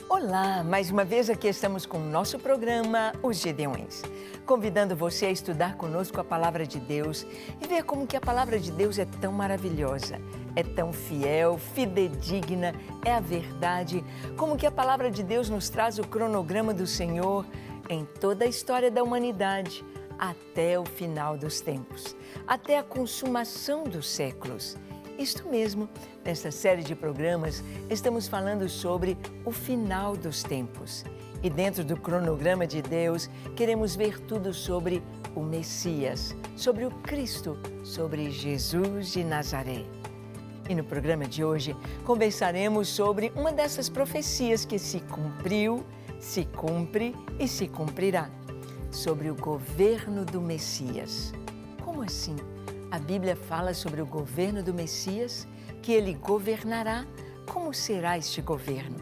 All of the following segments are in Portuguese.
Olá, mais uma vez aqui estamos com o nosso programa Os Gedeões, convidando você a estudar conosco a Palavra de Deus e ver como que a Palavra de Deus é tão maravilhosa, é tão fiel, fidedigna, é a verdade, como que a Palavra de Deus nos traz o cronograma do Senhor em toda a história da humanidade, até o final dos tempos, até a consumação dos séculos. Isto mesmo, nesta série de programas, estamos falando sobre o final dos tempos. E dentro do cronograma de Deus, queremos ver tudo sobre o Messias, sobre o Cristo, sobre Jesus de Nazaré. E no programa de hoje, conversaremos sobre uma dessas profecias que se cumpriu, se cumpre e se cumprirá, sobre o governo do Messias. Como assim? A Bíblia fala sobre o governo do Messias, que ele governará. Como será este governo?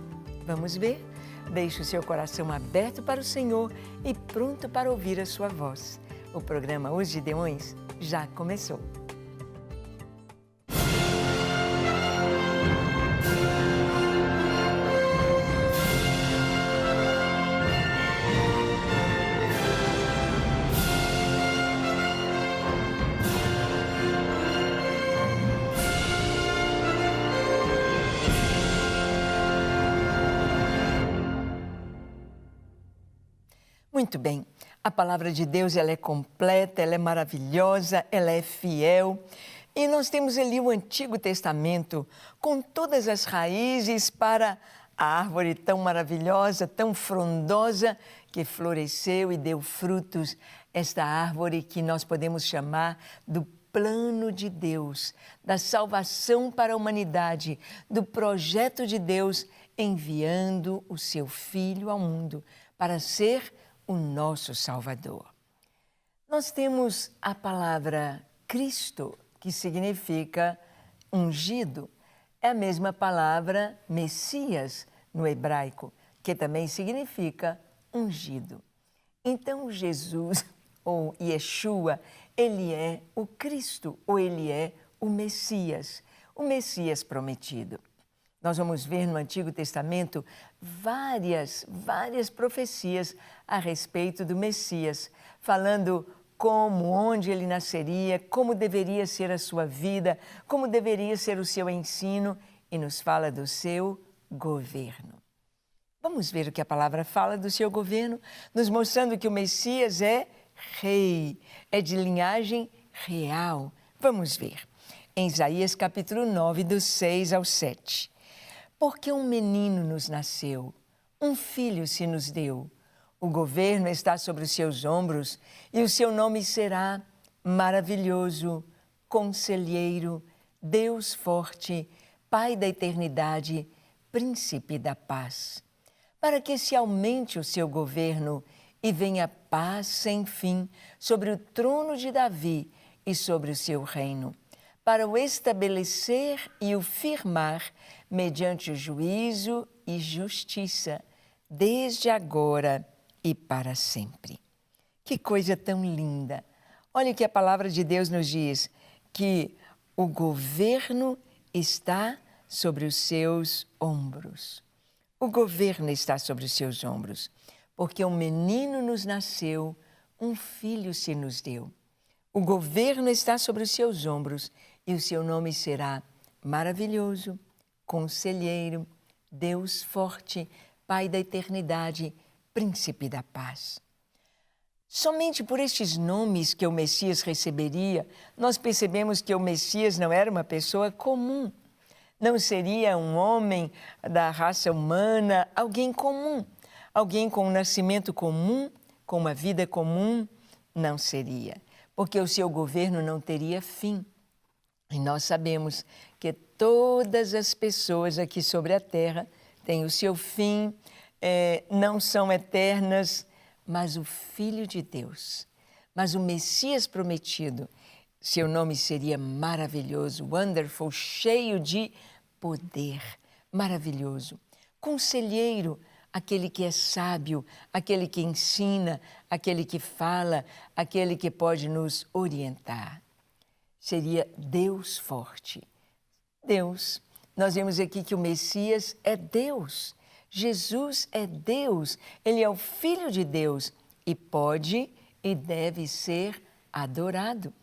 Vamos ver? Deixe o seu coração aberto para o Senhor e pronto para ouvir a sua voz. O programa Os Gedeões já começou. Muito bem, a palavra de Deus ela é completa, ela é maravilhosa, ela é fiel. E nós temos ali o Antigo Testamento com todas as raízes para a árvore tão maravilhosa, tão frondosa, que floresceu e deu frutos. Esta árvore que nós podemos chamar do plano de Deus, da salvação para a humanidade, do projeto de Deus enviando o seu Filho ao mundo para ser o nosso Salvador. Nós temos a palavra Cristo, que significa ungido. É a mesma palavra Messias no hebraico, que também significa ungido. Então, Jesus, ou Yeshua, ele é o Cristo, ou ele é o Messias prometido. Nós vamos ver no Antigo Testamento várias profecias a respeito do Messias, falando como, onde ele nasceria, como deveria ser a sua vida, como deveria ser o seu ensino, e nos fala do seu governo. Vamos ver o que a palavra fala do seu governo, nos mostrando que o Messias é rei, é de linhagem real. Vamos ver. Em Isaías capítulo 9, do 6 ao 7. Porque um menino nos nasceu, um filho se nos deu. O governo está sobre os seus ombros e o seu nome será Maravilhoso, Conselheiro, Deus Forte, Pai da Eternidade, Príncipe da Paz. Para que se aumente o seu governo e venha paz sem fim sobre o trono de Davi e sobre o seu reino, para o estabelecer e o firmar mediante o juízo e justiça, desde agora e para sempre. Que coisa tão linda! Olha o que a palavra de Deus nos diz, que o governo está sobre os seus ombros. O governo está sobre os seus ombros, porque um menino nos nasceu, um filho se nos deu. O governo está sobre os seus ombros e o seu nome será Maravilhoso, Conselheiro, Deus Forte, Pai da Eternidade, Príncipe da Paz. Somente por estes nomes que o Messias receberia, nós percebemos que o Messias não era uma pessoa comum. Não seria um homem da raça humana, alguém comum. Alguém com um nascimento comum, com uma vida comum, não seria. Porque o seu governo não teria fim. E nós sabemos que todas as pessoas aqui sobre a terra têm o seu fim, não são eternas, mas o Filho de Deus, mas o Messias prometido, seu nome seria maravilhoso, wonderful, cheio de poder, maravilhoso, conselheiro, aquele que é sábio, aquele que ensina, aquele que fala, aquele que pode nos orientar. Seria Deus forte. Deus. Nós vemos aqui que o Messias é Deus. Jesus é Deus, Ele é o Filho de Deus e pode e deve ser adorado.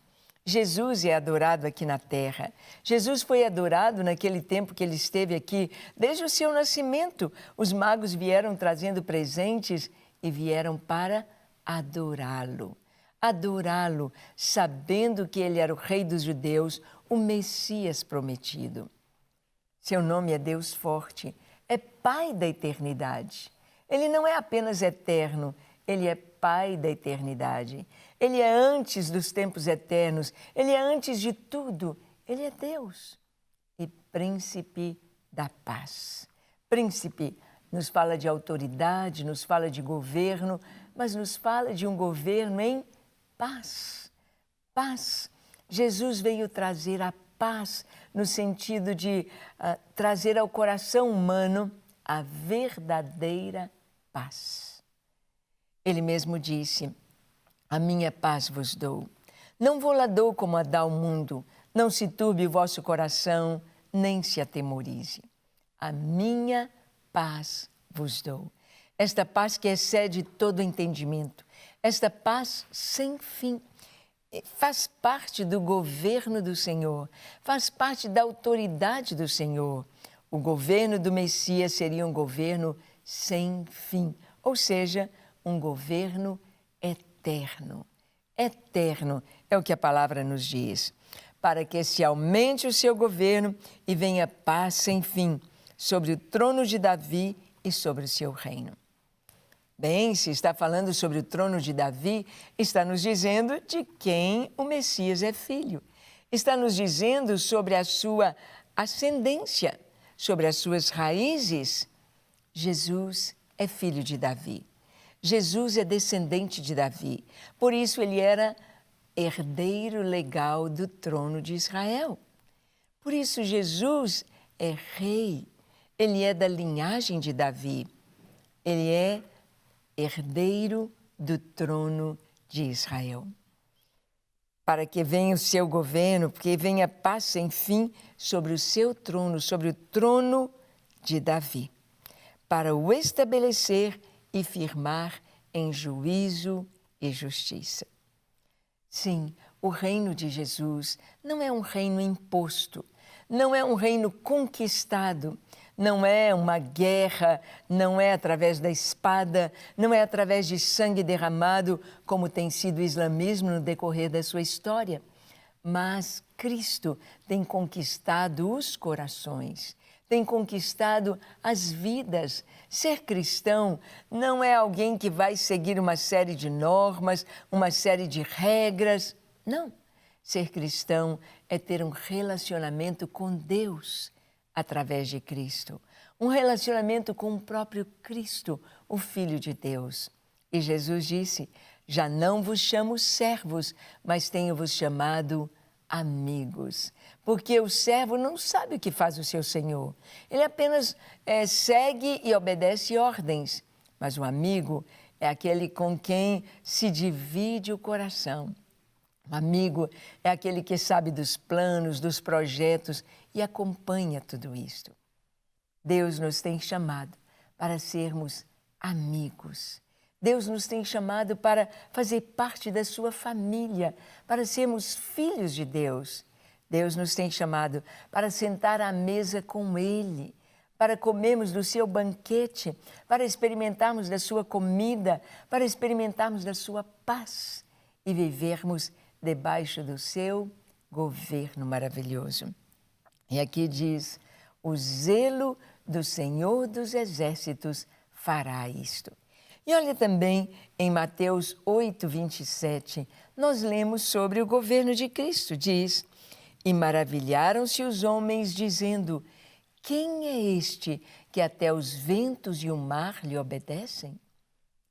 Jesus é adorado aqui na terra. Jesus foi adorado naquele tempo que Ele esteve aqui. Desde o seu nascimento, os magos vieram trazendo presentes e vieram para adorá-lo. Adorá-lo, sabendo que Ele era o Rei dos Judeus, o Messias prometido. Seu nome é Deus Forte, é Pai da eternidade. Ele não é apenas eterno, Ele é Pai da eternidade. Ele é antes dos tempos eternos, Ele é antes de tudo. Ele é Deus e Príncipe da Paz. Príncipe nos fala de autoridade, nos fala de governo, mas nos fala de um governo em paz. Paz. Jesus veio trazer a paz no sentido de trazer ao coração humano a verdadeira paz. Ele mesmo disse: a minha paz vos dou. Não vou-la dou como a dá o mundo. Não se turbe o vosso coração, nem se atemorize. A minha paz vos dou. Esta paz que excede todo entendimento. Esta paz sem fim. Faz parte do governo do Senhor. Faz parte da autoridade do Senhor. O governo do Messias seria um governo sem fim. Ou seja, um governo eterno. Eterno é o que a palavra nos diz. Para que se aumente o seu governo e venha paz sem fim sobre o trono de Davi e sobre o seu reino. Bem, se está falando sobre o trono de Davi, está nos dizendo de quem o Messias é filho. Está nos dizendo sobre a sua ascendência, sobre as suas raízes. Jesus é filho de Davi. Jesus é descendente de Davi. Por isso, ele era herdeiro legal do trono de Israel. Por isso, Jesus é rei. Ele é da linhagem de Davi. Ele é herdeiro do trono de Israel. Para que venha o seu governo, porque venha paz sem fim sobre o seu trono, sobre o trono de Davi, para o estabelecer e firmar em juízo e justiça. Sim, o reino de Jesus não é um reino imposto, não é um reino conquistado, não é uma guerra, não é através da espada, não é através de sangue derramado, como tem sido o islamismo no decorrer da sua história. Mas Cristo tem conquistado os corações, tem conquistado as vidas. Ser cristão não é alguém que vai seguir uma série de normas, uma série de regras. Não. Ser cristão é ter um relacionamento com Deus através de Cristo. Um relacionamento com o próprio Cristo, o Filho de Deus. E Jesus disse: já não vos chamo servos, mas tenho-vos chamado amigos. Porque o servo não sabe o que faz o seu senhor. Ele apenas segue e obedece ordens. Mas o amigo é aquele com quem se divide o coração. O amigo é aquele que sabe dos planos, dos projetos e acompanha tudo isto. Deus nos tem chamado para sermos amigos. Deus nos tem chamado para fazer parte da sua família, para sermos filhos de Deus. Deus nos tem chamado para sentar à mesa com Ele, para comermos do seu banquete, para experimentarmos da sua comida, para experimentarmos da sua paz e vivermos debaixo do seu governo maravilhoso. E aqui diz: o zelo do Senhor dos Exércitos fará isto. E olha também em Mateus 8, 27, nós lemos sobre o governo de Cristo. Diz: e maravilharam-se os homens, dizendo: quem é este que até os ventos e o mar lhe obedecem?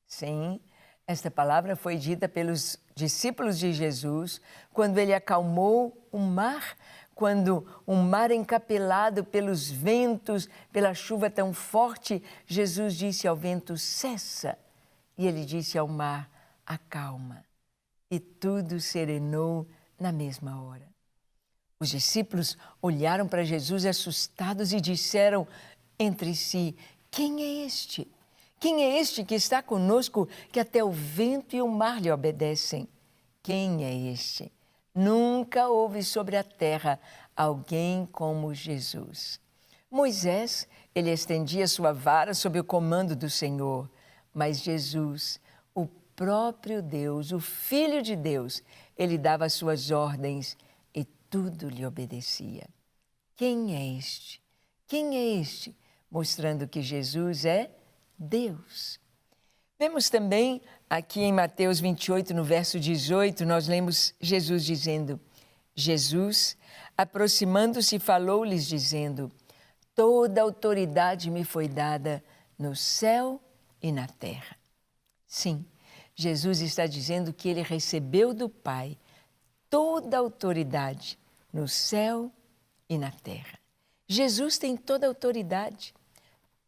Sim, esta palavra foi dita pelos discípulos de Jesus quando ele acalmou o mar, quando o mar encapelado pelos ventos, pela chuva tão forte, Jesus disse ao vento: cessa. E ele disse ao mar: acalma. E tudo serenou na mesma hora. Os discípulos olharam para Jesus assustados e disseram entre si: Quem é este? Quem é este que está conosco, que até o vento e o mar lhe obedecem? Quem é este? Nunca houve sobre a terra alguém como Jesus. Moisés, ele estendia sua vara sob o comando do Senhor, mas Jesus, o próprio Deus, o Filho de Deus, ele dava as suas ordens e tudo lhe obedecia. Quem é este? Quem é este? Mostrando que Jesus é Deus. Vemos também aqui em Mateus 28, no verso 18, nós lemos Jesus dizendo: Jesus, aproximando-se, falou-lhes dizendo: toda autoridade me foi dada no céu e na terra. Sim, Jesus está dizendo que ele recebeu do Pai toda a autoridade no céu e na terra. Jesus tem toda a autoridade.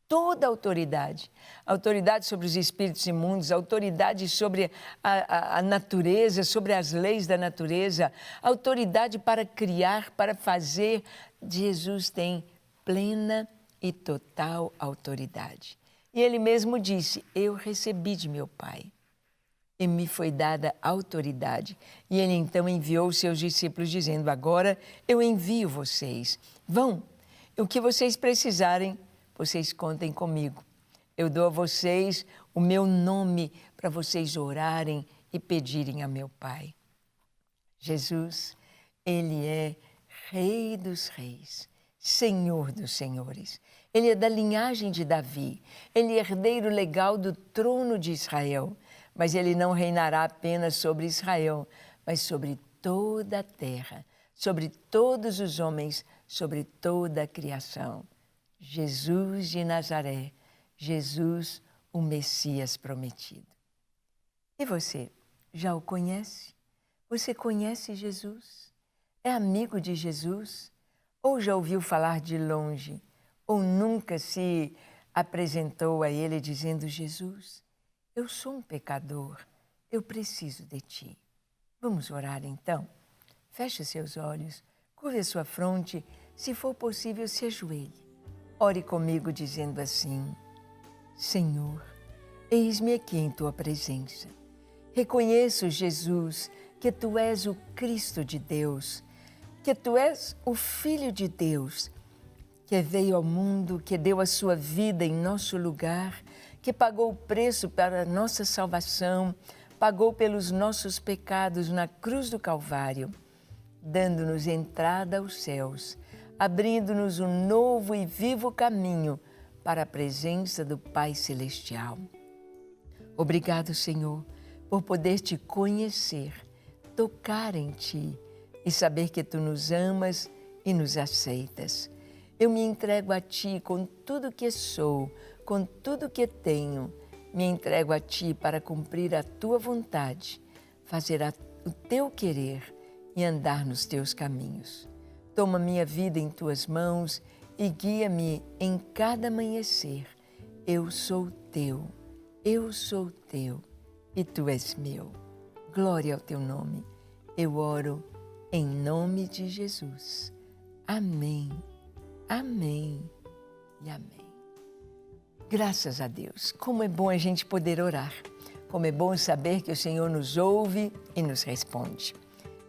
Toda a autoridade. Autoridade sobre os espíritos imundos, autoridade sobre a natureza, sobre as leis da natureza, autoridade para criar, para fazer. Jesus tem plena e total autoridade. E ele mesmo disse: eu recebi de meu Pai e me foi dada autoridade. E ele então enviou os seus discípulos dizendo: agora eu envio vocês. Vão, o que vocês precisarem, vocês contem comigo. Eu dou a vocês o meu nome para vocês orarem e pedirem a meu Pai. Jesus, ele é Rei dos Reis, Senhor dos Senhores. Ele é da linhagem de Davi, ele é herdeiro legal do trono de Israel. Mas ele não reinará apenas sobre Israel, mas sobre toda a terra, sobre todos os homens, sobre toda a criação. Jesus de Nazaré, Jesus, o Messias prometido. E você, já o conhece? Você conhece Jesus? É amigo de Jesus? Ou já ouviu falar de longe? Ou nunca se apresentou a ele dizendo: Jesus, eu sou um pecador, eu preciso de ti. Vamos orar então? Feche seus olhos, curve a sua fronte, se for possível, se ajoelhe. Ore comigo dizendo assim: Senhor, eis-me aqui em tua presença. Reconheço, Jesus, que tu és o Cristo de Deus, que tu és o Filho de Deus, que veio ao mundo, que deu a sua vida em nosso lugar, que pagou o preço para a nossa salvação, pagou pelos nossos pecados na cruz do Calvário, dando-nos entrada aos céus, abrindo-nos um novo e vivo caminho para a presença do Pai Celestial. Obrigado, Senhor, por poder te conhecer, tocar em ti e saber que tu nos amas e nos aceitas. Eu me entrego a ti com tudo que sou, com tudo que tenho. Me entrego a ti para cumprir a tua vontade, fazer o teu querer e andar nos teus caminhos. Toma minha vida em tuas mãos e guia-me em cada amanhecer. Eu sou teu e tu és meu. Glória ao teu nome. Eu oro em nome de Jesus. Amém, amém e amém. Graças a Deus. Como é bom a gente poder orar. Como é bom saber que o Senhor nos ouve e nos responde.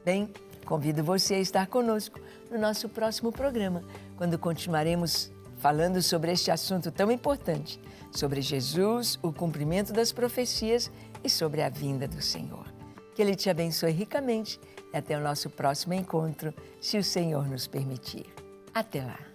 Bem, convido você a estar conosco no nosso próximo programa, quando continuaremos falando sobre este assunto tão importante, sobre Jesus, o cumprimento das profecias e sobre a vinda do Senhor. Que Ele te abençoe ricamente e até o nosso próximo encontro, se o Senhor nos permitir. Até lá!